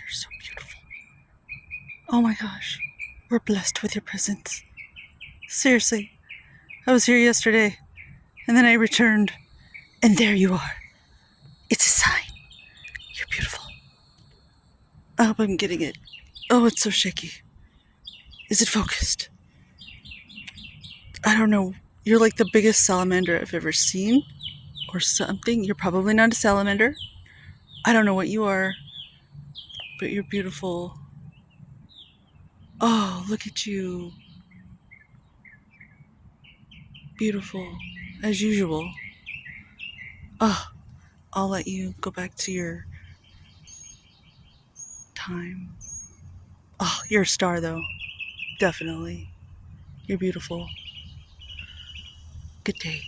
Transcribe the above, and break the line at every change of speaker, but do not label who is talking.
You're so beautiful. Oh my gosh. We're blessed with your presence. Seriously. I was here yesterday, and then I returned, and there you are. It's a sign. You're beautiful. I hope I'm getting it. Oh, it's so shaky. Is it focused? I don't know. You're like the biggest salamander I've ever seen, or something. You're probably not a salamander. I don't know what you are, but you're beautiful. Oh, look at you. Beautiful, as usual. Oh, I'll let you go back to your time. Oh, you're a star, though. Definitely. You're beautiful. Good day.